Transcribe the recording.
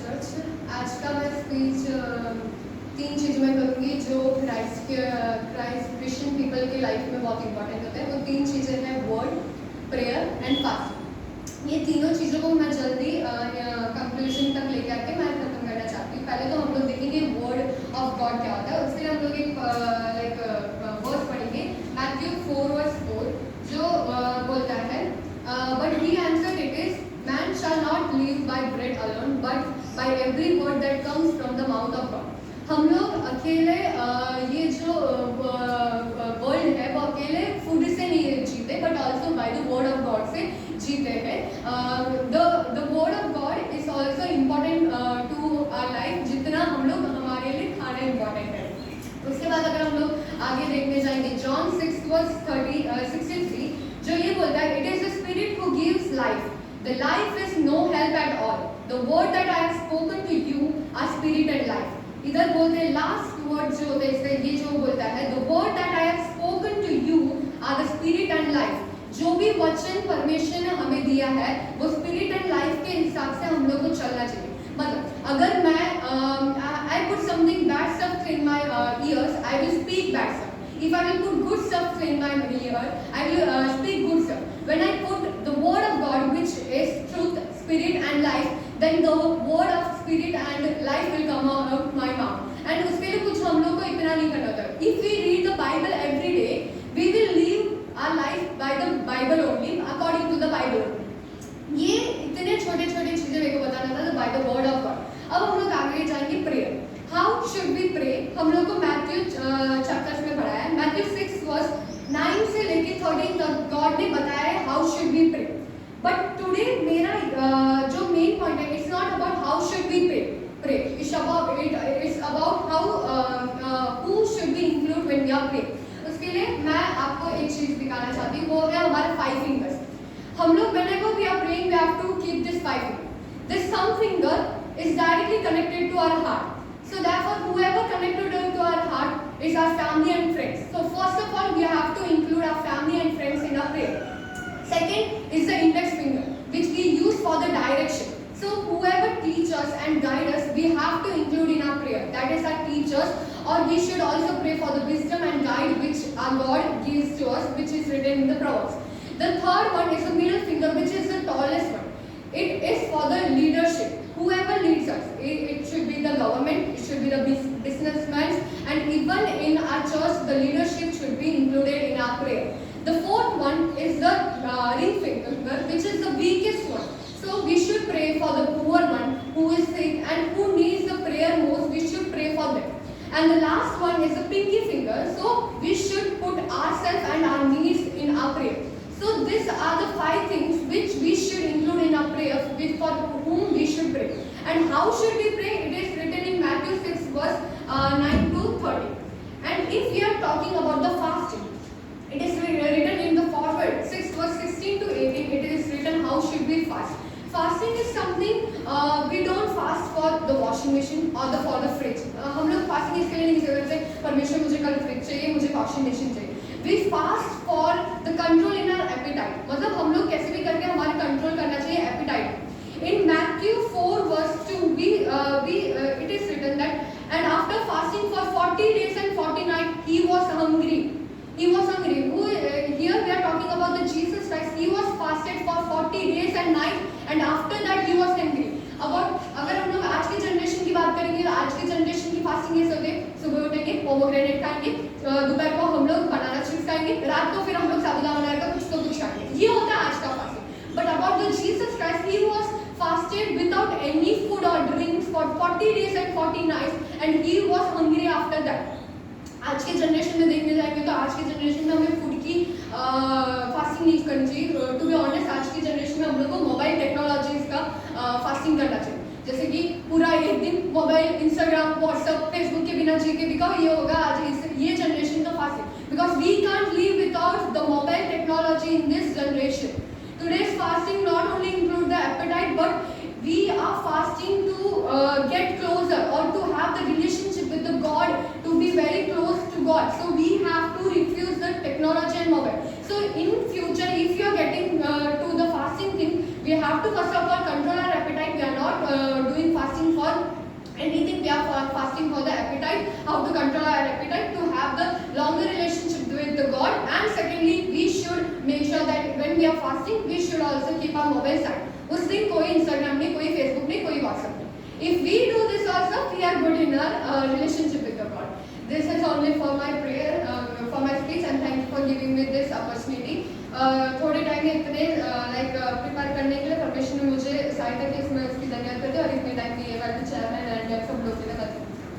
Church. आज का मैं स्पीच तीन चीज़ों में करूँगी जो क्राइस्ट क्रिश्चियन पीपल की लाइफ में बहुत इंपॉर्टेंट होते हैं। वो तीन चीज़ें हैं वर्ड, प्रेयर एंड फास्टिंग। ये तीनों चीज़ों को मैं जल्दी कंक्लूजन तक लेके आके मैं खत्म करना चाहती हूँ। पहले तो हम लोग देखेंगे वर्ड ऑफ गॉड क्या होता है। उसके लिए हम लोग एक वर्स पढ़ेंगे, मैथ्यू 4:4, जो बोलता है but he answered it is man shall not live by bread alone but by every word that comes from the mouth of God। हम लोग अकेले ये जो वर्ल्ड है वो अकेले फूड से नहीं जीते but also by the word of God से जीते हैं। The word of God is also important to our life जितना हम लोग हमारे लिए खाना इम्पॉर्टेंट है। उसके बाद अगर हम लोग आगे देखने जाएंगे जॉन 6:63 जो ये बोलता है it is the spirit who gives life, the life is no help at all, the word that I have spoken to you are spirit and life। इधर बोलते हैं लास्ट वर्ड जो होते हैं इसका ये जो बोलता है the word that I have spoken to you are the spirit and life। जो भी वचन परमेश्वर ने हमें दिया है वो स्पिरिट एंड लाइफ के हिसाब से हम लोग को चलना चाहिए। मतलब अगर मैं I put something bad stuff in my ears, I will speak bad stuff। If I will put good stuff in my ear, I will speak good stuff। When I put the word of God, which is truth, spirit and life, then the word of spirit and life will come out of my mouth। And उसके लिए कुछ हम लोग को इतना नहीं करना होता। If we read the Bible every day, we will live our life by the Bible only, according to the Bible only। ये इतने छोटे छोटे चीजें मेरे को बताना था by the word of God। अब हम लोग आगे जाएंगे prayer. How should we pray? हम लोग को मैथ्यू चैप्टर्स में पढ़ा है। मैथ्यू 6:9 से लेके 13 तक गॉड ने बताया है how should we pray. But today मेरा जो मेन पॉइंट है it's not about how should we pray, it's about how who should be include when we are pray. उसके लिए मैं आपको एक चीज दिखाना चाहती हूँ, वो है हमारे 5 फिंगर्स। हम लोग whenever we are praying we have to keep this 5 finger। This thumb finger is directly connected to our heart, so therefore whoever connected to our heart is our family and friends। So first of all we have to include our family and friends in our prayer। Second is the index finger which we use for the direction। So whoever teach us and guide us we have to include in our prayer, that is our teachers, or we should also pray for the wisdom and guide which our God gives to us, which is written in the Proverbs। The third one is the middle finger, which is the tallest one। It is for the leadership, whoever leads us। It should be the government, it should be the businessmen, and even in our church the leadership should be included in our prayer। The fourth one is the ring finger, which is the weakest one। So we should pray for the poor one who is sick and who needs the prayer most, we should pray for them। And the last one is the pinky finger, so we should put ourselves and our needs in our prayer। So these are the 5 things which we should include in our prayer, for whom we should pray। And how should we pray? It is written in Matthew 6:9 to 13। And if we are talking about the fasting, it is written in the forward 6:16 to 18, it is written how should we fast। Fasting is something we don't fast for the washing machine or for the fridge। हम लोग fasting इसके लिए नहीं करते परमेश्वर मुझे कल fridge चाहिए, मुझे वॉशिंग मशीन चाहिए। We fast for the control in our appetite। मतलब हम लोग कैसे भी करके हमारे कंट्रोल करना चाहिए appetite। In Matthew 4:2 it is written that and after fasting for 40 days and 40 nights he was hungry। He was hungry। Here we are talking about the Jesus Christ। He was fasted for 40 days and nights and after that he was hungry। अगर हम लोग आज की generation की बात करेंगे तो आज की जनरेशन की फास्टिंग ये होते सुबह उठेंगे पोमोग्रेनेट खाएंगे, दोपहर को हम लोग बनाना चिप्स खाएंगे, रात को फिर हम लोग साबुदाना बनाने का कुछ तो कुछ खाएंगे। ये होता है आज का fasting. But about the Jesus Christ he was fasted without any food or drinks for 40 days and 40 nights and he was hungry after that। आज के जनरेशन में देखने जाएंगे तो आज के जनरेशन में हमें फूड की फास्टिंग नहीं करनी चाहिए। टू बी ऑनेस्ट आज की जनरेशन में हम लोग को मोबाइल टेक्नोलॉजीज का फास्टिंग करना चाहिए। जैसे कि पूरा एक दिन मोबाइल, इंस्टाग्राम, व्हाट्सएप, फेसबुक के बिना जी के बिकॉज ये होगा आज ये जनरेशन का fasting, because we can't live without the mobile technology in this generation. Today's fasting not only include the appetite but we are fasting to get closer or to have the relationship with the God, to be very close to God। So we have to refuse the technology and mobile। So in future if you are getting to the fasting thing, we have to first of all control our appetite। We are not doing fasting anything. We are fasting for the appetite, how to control our appetite, to have the longer relationship with the God. And secondly, we should make sure that when we are fasting, we should also keep our mobile side. उस दिन कोई Instagram नहीं, कोई Facebook नहीं, कोई WhatsApp नहीं. If we do this also, we are good in our relationship with the God. This is only for my prayer, for my speech, and thank you for giving me this opportunity. थोड़े time में इतने prepare करने के लिए परमेश्वर ने मुझे सहायता की, इसमें उसकी धन्यवाद करते हैं. और इतने टाइम में ये वाले चेयरमैन एंड सब लोग के लिए